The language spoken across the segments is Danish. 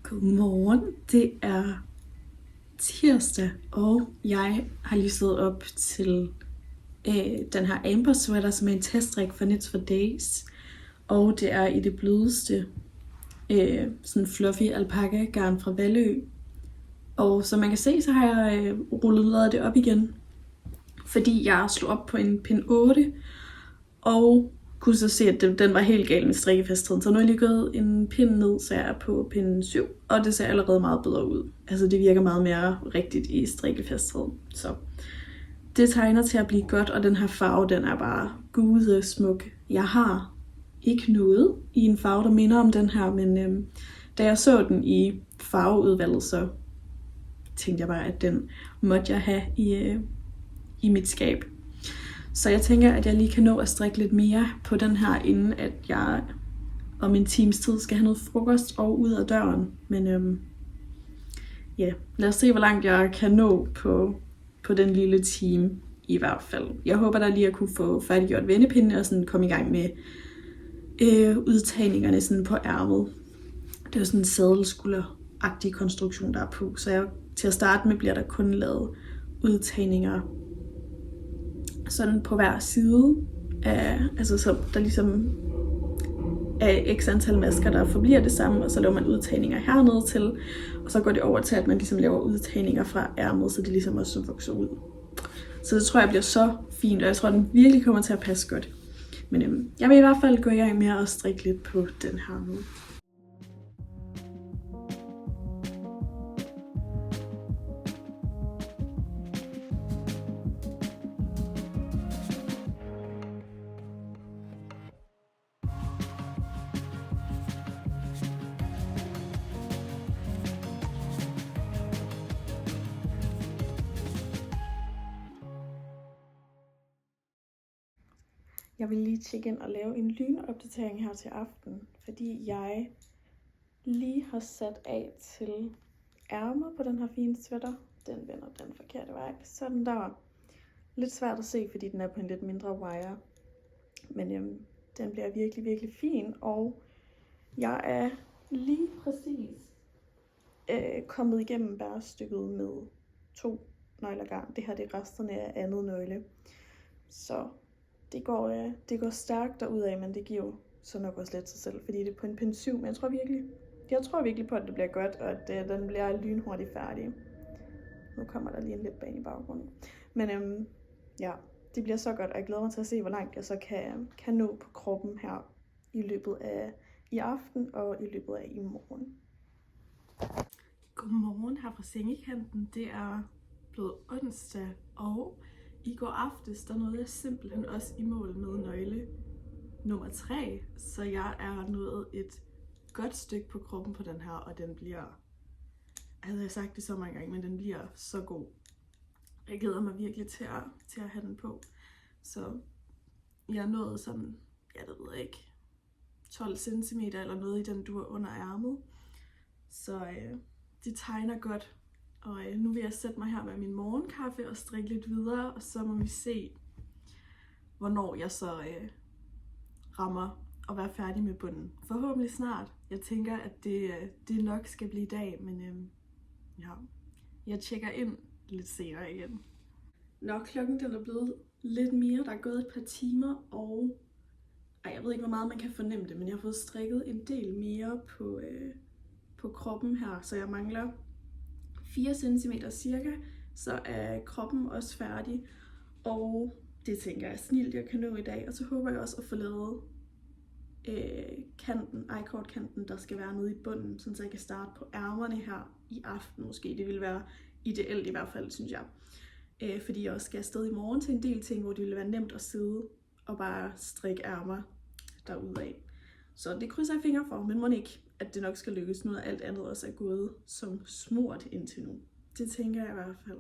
Godmorgen, det er tirsdag, og jeg har lige stået op til den her Amber sweater, som er en teststrik for Knits for Days. Og det er i det blødeste, sådan fluffy alpaca garn fra Vallø. Og som man kan se, så har jeg rullet det op igen, fordi jeg slog op på en pin 8, og kunne så se, at den var helt gal med strikkefastheden. Så nu er jeg lige gået en pin ned, så jeg er på pin 7, og det ser allerede meget bedre ud. Altså det virker meget mere rigtigt i strikkefastheden. Så det tegner til at blive godt, og den her farve, den er bare gudesmuk. Jeg har ikke noget i en farve, der minder om den her, men da jeg så den i farveudvalget, så tænkte jeg bare, at den måtte jeg have i mit skab. Så jeg tænker, at jeg lige kan nå at strikke lidt mere på den her, inden at jeg om en times tid skal have noget frokost og ud af døren. Men ja, lad os se, hvor langt jeg kan nå på den lille time i hvert fald. Jeg håber da lige at kunne få færdiggjort vendepindene og sådan komme i gang med udtagningerne sådan på ærmet. Det er jo sådan en sadelskulder-agtig konstruktion, der er på. Så til at starte med bliver der kun lavet udtagninger sådan på hver side af, altså så der ligesom er x antal masker, der forbliver det samme, og så laver man udtagninger hernede til, og så går det over til, at man ligesom laver udtagninger fra ærmet, så det ligesom også vokser ud. Så det tror jeg bliver så fint, og jeg tror, den virkelig kommer til at passe godt. Men jeg vil i hvert fald gå i gang med at strikke lidt på den her nu. Jeg vil lige tjekke ind og lave en lynopdatering her til aften, fordi jeg lige har sat af til ærmet på den her fine sweater. Den vender den forkerte vej. Sådan der. Lidt svært at se, fordi den er på en lidt mindre wire. Men den bliver virkelig, virkelig fin, og jeg er lige præcis kommet igennem bærestykket med 2 nøgler garn. Det her det er resterne af andet nøgle. Så det går stærkt derudad, men det giver jo så nok også lidt sig selv, fordi det er på en pin 7, men jeg tror virkelig på, at det bliver godt, og at den bliver lynhurtigt færdig. Nu kommer der lige en lidt bane i baggrunden. Men ja, det bliver så godt, og jeg glæder mig til at se, hvor langt jeg så kan nå på kroppen her i løbet af i aften og i løbet af i morgen. Godmorgen her fra sengekanten. Det er blevet onsdag, og i går aftes, der nåede jeg simpelthen også i mål med nøgle nummer 3, så jeg er nået et godt stykke på kroppen på den her, og den bliver, altså jeg har sagt det så mange gange, men den bliver så god. Jeg glæder mig virkelig til at have den på, så jeg er nået sådan, jeg ved ikke, 12 cm eller noget i den dur under ærmet, så det tegner godt. Og nu vil jeg sætte mig her med min morgenkaffe og strikke lidt videre, og så må vi se, hvornår jeg så rammer at være færdig med bunden. Forhåbentlig snart. Jeg tænker, at det nok skal blive i dag, men ja, jeg tjekker ind lidt senere igen. Nå, klokken den er blevet lidt mere. Der er gået et par timer, og jeg ved ikke, hvor meget man kan fornemme det, men jeg har fået strikket en del mere på kroppen her, så jeg mangler 4 cm cirka, så er kroppen også færdig, og det tænker jeg snilt, jeg kan nå i dag. Og så håber jeg også at få lavet i-cord-kanten, der skal være nede i bunden, så jeg kan starte på ærmerne her i aften måske. Det vil være ideelt i hvert fald, synes jeg. Fordi jeg også skal afsted i morgen til en del ting, hvor det ville være nemt at sidde og bare strikke ærmer derudad. Så det krydser jeg fingre for, men må ikke, at det nok skal lykkes nu, at alt andet også er gået som smurt indtil nu. Det tænker jeg i hvert fald.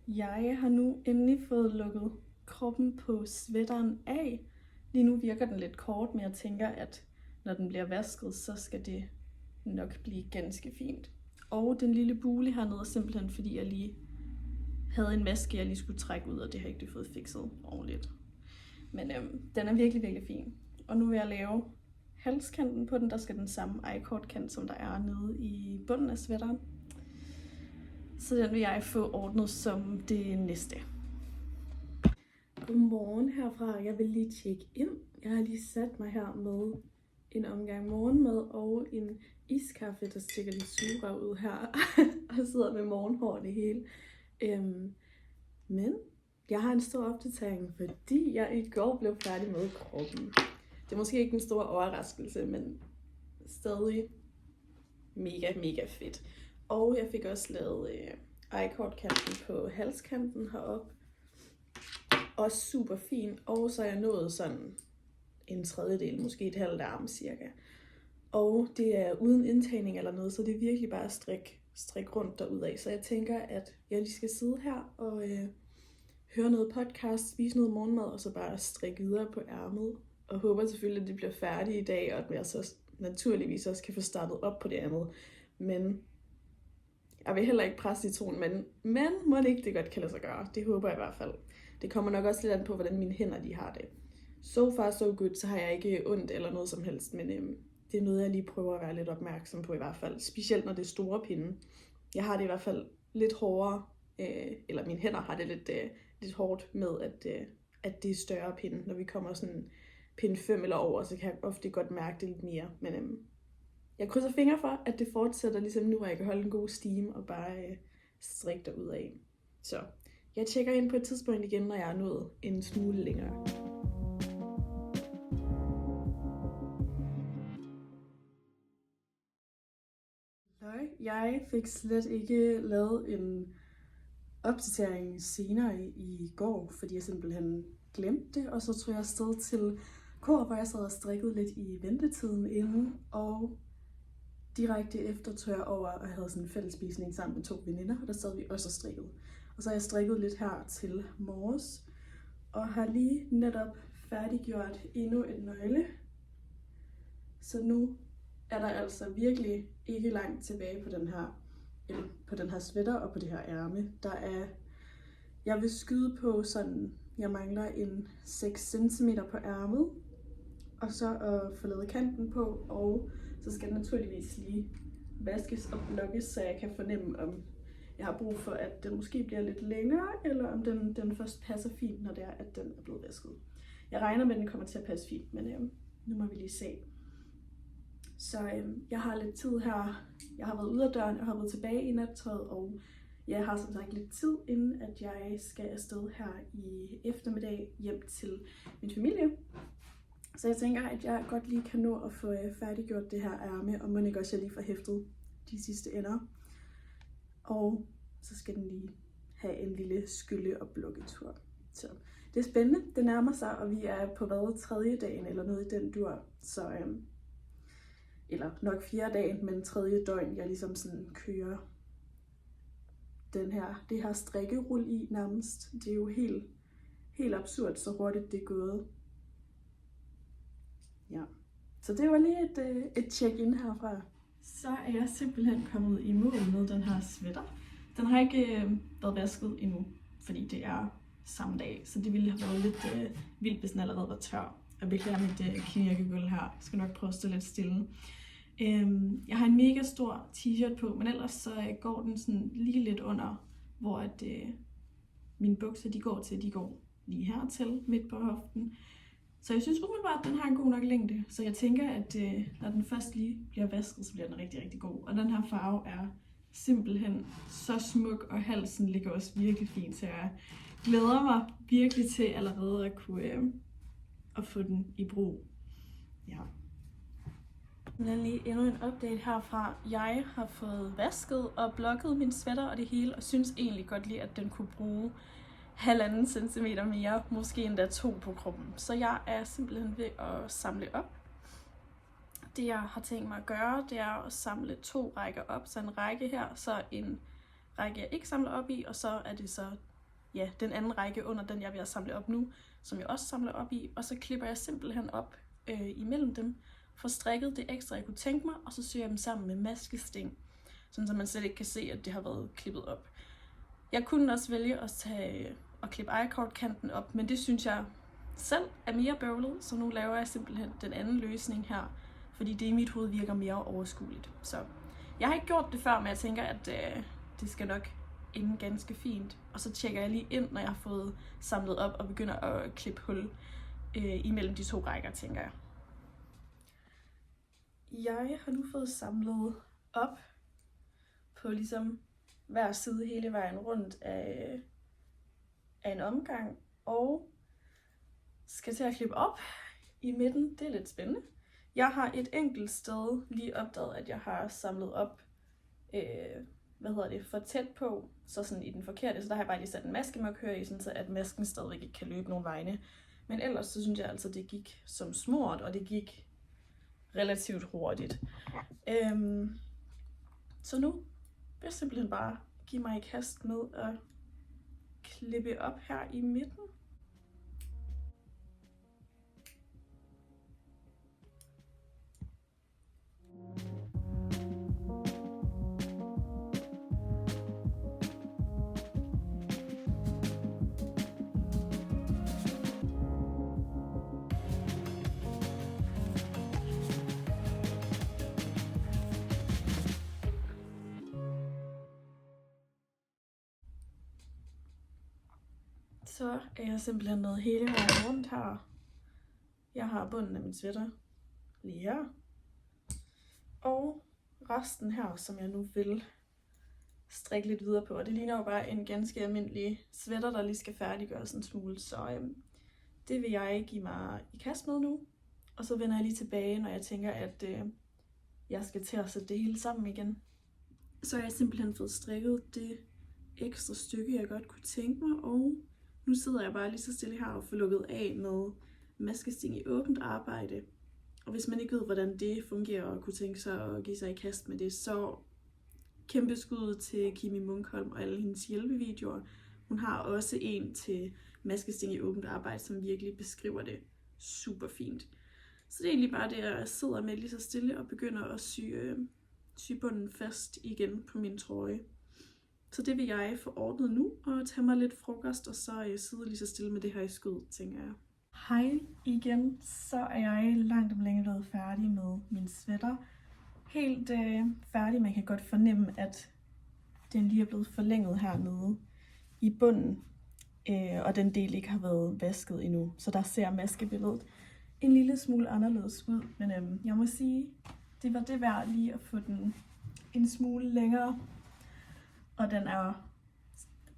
Jeg har nu endelig fået lukket kroppen på sweateren af. Lige nu virker den lidt kort, men jeg tænker, at når den bliver vasket, så skal det nok blive ganske fint. Og den lille bule hernede er simpelthen, fordi jeg lige havde en maske, jeg lige skulle trække ud, og det har jeg ikke fået fikset ordentligt. Men den er virkelig, virkelig fin. Og nu vil jeg lave halskanten på den, der skal den samme I-cord kant, som der er nede i bunden af sweateren. Så den vil jeg få ordnet som det næste. Godmorgen herfra. Jeg vil lige tjekke ind. Jeg har lige sat mig her med en omgang morgenmad og en iskaffe, der stikker lidt sugerør ud her. Og sidder med morgenhår det hele. Men jeg har en stor opdatering, fordi jeg i går blev færdig med kroppen. Det er måske ikke en stor overraskelse, men stadig mega fedt. Og jeg fik også lavet I-cord-kanten på halskanten heroppe. Også super fin. Og så er jeg nået sådan en tredjedel, måske et halvt arm cirka. Og det er uden indtagning eller noget, så det er virkelig bare strik rundt derudad. Så jeg tænker, at jeg lige skal sidde her og høre noget podcast, spise noget morgenmad, og så bare strikke videre på ærmet. Og håber selvfølgelig, at det bliver færdigt i dag, og at jeg så naturligvis også kan få startet op på det andet. Men jeg vil heller ikke presse citronen, men må det ikke det godt kan lade sig gøre. Det håber jeg i hvert fald. Det kommer nok også lidt an på, hvordan mine hænder de har det. So far so good, så har jeg ikke ondt eller noget som helst, men det er noget, jeg lige prøver at være lidt opmærksom på i hvert fald. Specielt når det er store pinde. Jeg har det i hvert fald lidt hårdere, eller mine hænder har det lidt hårdt med, at det er større pinde. Når vi kommer sådan pinde 5 eller over, så kan jeg ofte godt mærke det lidt mere. Men jeg krydser fingre for, at det fortsætter ligesom nu, og jeg kan holde en god steam og bare strikke derudad. Så jeg tjekker ind på et tidspunkt igen, når jeg er nået en smule længere. Jeg fik slet ikke lavet en opdatering senere i går, fordi jeg simpelthen glemte det, og så tog jeg afsted til kor, hvor jeg sad og strikkede lidt i ventetiden inden, og direkte efter tog jeg over og havde sådan en fællesspisning sammen med 2 veninder, og der sad vi også og strikkede. Og så har jeg strikket lidt her til morges, og har lige netop færdiggjort endnu en nøgle. Så nu er der altså virkelig ikke langt tilbage på den her sweater og på det her ærme. Jeg vil skyde på sådan, jeg mangler en 6 cm på ærmet, og så at få lavet kanten på, og så skal den naturligvis lige vaskes og blokkes, så jeg kan fornemme, om jeg har brug for, at den måske bliver lidt længere, eller om den først passer fint, når det er, at den er blevet vasket. Jeg regner med, at den kommer til at passe fint, men nu må vi lige se. Så jeg har lidt tid her. Jeg har været ude af døren og har været tilbage i nattøjet, og jeg har som sagt lidt tid, inden at jeg skal afsted her i eftermiddag hjem til min familie. Så jeg tænker, at jeg godt lige kan nå at få færdiggjort det her ærme, og må ikke også jeg lige får hæftet de sidste ender. Og så skal den lige have en lille skylde- og blokketur. Så det er spændende. Det nærmer sig, og vi er på 3. dagen eller noget i den dur. Så eller nok 4. dagen, men 3. døgn, jeg ligesom sådan kører det her strikkerul i nærmest. Det er jo helt absurd, så hurtigt det er gået. Ja, så det var lige et check-in herfra. Så er jeg simpelthen kommet i mål med den her sweater. Den har ikke været vasket endnu, fordi det er samme dag, så det ville have været lidt vildt, hvis den allerede var tør. Jeg beklager mit knirkegulv her. Jeg skal nok prøve at stå lidt stille. Jeg har en mega stor t-shirt på, men ellers så går den sådan lige lidt under, hvor at mine bukser de går lige hertil, midt på hoften. Så jeg synes umiddelbart, at den har en god nok længde. Så jeg tænker, at når den først lige bliver vasket, så bliver den rigtig god. Og den her farve er simpelthen så smuk, og halsen ligger også virkelig fint. Så jeg glæder mig virkelig til allerede at kunne at få den i brug. Ja. Men lige endnu en update herfra. Jeg har fået vasket og blokket min sweater og det hele, og synes egentlig godt lige, at den kunne bruge 1,5 centimeter mere, måske endda 2 på kroppen. Så jeg er simpelthen ved at samle op. Det jeg har tænkt mig at gøre, det er at samle 2 rækker op. Så en række her, så en række jeg ikke samler op i, og så er det så den anden række under den jeg vil samle op nu, som jeg også samler op i. Og så klipper jeg simpelthen op imellem dem, får strikket det ekstra jeg kunne tænke mig, og så syr jeg dem sammen med maskesting, sådan så man slet ikke kan se, at det har været klippet op. Jeg kunne også vælge at klippe I-cord-kanten op, men det synes jeg selv er mere bøvlet, så nu laver jeg simpelthen den anden løsning her, fordi det i mit hoved virker mere overskueligt. Så jeg har ikke gjort det før, men jeg tænker, at det skal nok ende ganske fint. Og så tjekker jeg lige ind, når jeg har fået samlet op og begynder at klippe hul imellem de 2 rækker, tænker jeg. Jeg har nu fået samlet op på ligesom hver side hele vejen rundt af en omgang, og skal til at klippe op i midten. Det er lidt spændende. Jeg har et enkelt sted lige opdaget, at jeg har samlet op for tæt på, så sådan i den forkerte, så der har jeg bare lige sat en maskemarkør i, sådan så at masken stadigvæk ikke kan løbe nogen vegne. Men ellers så synes jeg altså, det gik som smurt, og det gik relativt hurtigt. Så nu vil jeg simpelthen bare give mig i kast med at klippe op her i midten. Så er jeg simpelthen nået hele vejen rundt her. Jeg har bunden af min sweater lige her. Og resten her, som jeg nu vil strikke lidt videre på. Og det ligner jo bare en ganske almindelig sweater, der lige skal færdiggøres en smule. Så det vil jeg give mig i kast med nu. Og så vender jeg lige tilbage, når jeg tænker, at jeg skal til at sætte det hele sammen igen. Så har jeg simpelthen fået strikket det ekstra stykke, jeg godt kunne tænke mig. Og nu sidder jeg bare lige så stille her og får lukket af med maskesting i åbent arbejde. Og hvis man ikke ved, hvordan det fungerer og kunne tænke sig at give sig i kast med det, så kæmpe skud til Kimi Munkholm og alle hendes hjælpevideoer. Hun har også en til maskesting i åbent arbejde, som virkelig beskriver det super fint. Så det er egentlig bare det, jeg sidder med lige så stille og begynder at sy bunden fast igen på min trøje. Så det vil jeg få ordnet nu og tage mig lidt frokost, og så sidde lige så stille med det her i skødet, tænker jeg. Hej igen, så er jeg langt om længe blevet færdig med min sweater. Helt færdig, man kan godt fornemme, at den lige er blevet forlænget hernede i bunden, og den del ikke har været vasket endnu. Så der ser maskebilledet en lille smule anderledes ud, men jeg må sige, det var det værd lige at få den en smule længere. Og den er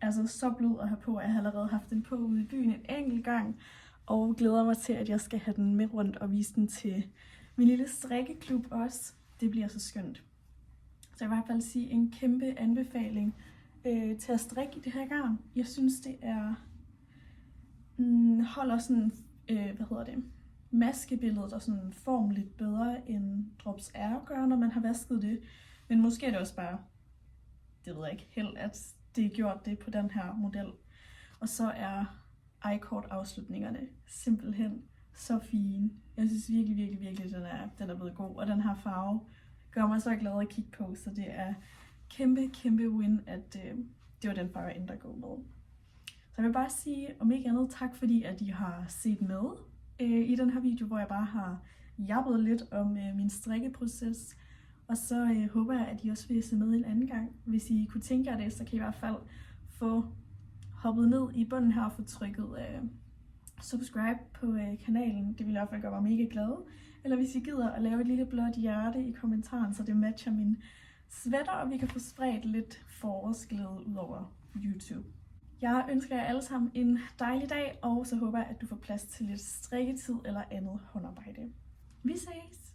altså så blød at have på. Jeg har allerede haft den på ude i byen en enkelt gang, og glæder mig til, at jeg skal have den med rundt og vise den til min lille strikkeklub også. Det bliver så skønt. Så jeg vil i hvert fald sige en kæmpe anbefaling til at strikke i det her garn. Jeg synes, det er holder sådan, maskebilledet og sådan form lidt bedre end Drops R gør, når man har vasket det. Men måske er det også bare, det ved jeg ikke, held, at det er gjort det på den her model. Og så er I-cord afslutningerne simpelthen så fine. Jeg synes virkelig, den er blevet god. Og den her farve gør mig så glad at kigge på, så det er kæmpe win, at det var den farve, jeg endte at gå med. Så jeg vil bare sige, om ikke andet, tak fordi, at I har set med i den her video, hvor jeg bare har jabbet lidt om min strikkeproces. Og så håber jeg, at I også vil se med en anden gang. Hvis I kunne tænke jer det, så kan I i hvert fald få hoppet ned i bunden her og få trykket subscribe på kanalen. Det vil i hvert fald gøre mig mega glad. Eller hvis I gider at lave et lille blåt hjerte i kommentaren, så det matcher min sweater, og vi kan få spredt lidt forårsglæde ud over YouTube. Jeg ønsker jer alle sammen en dejlig dag, og så håber jeg, at du får plads til lidt strikketid eller andet håndarbejde. Vi ses!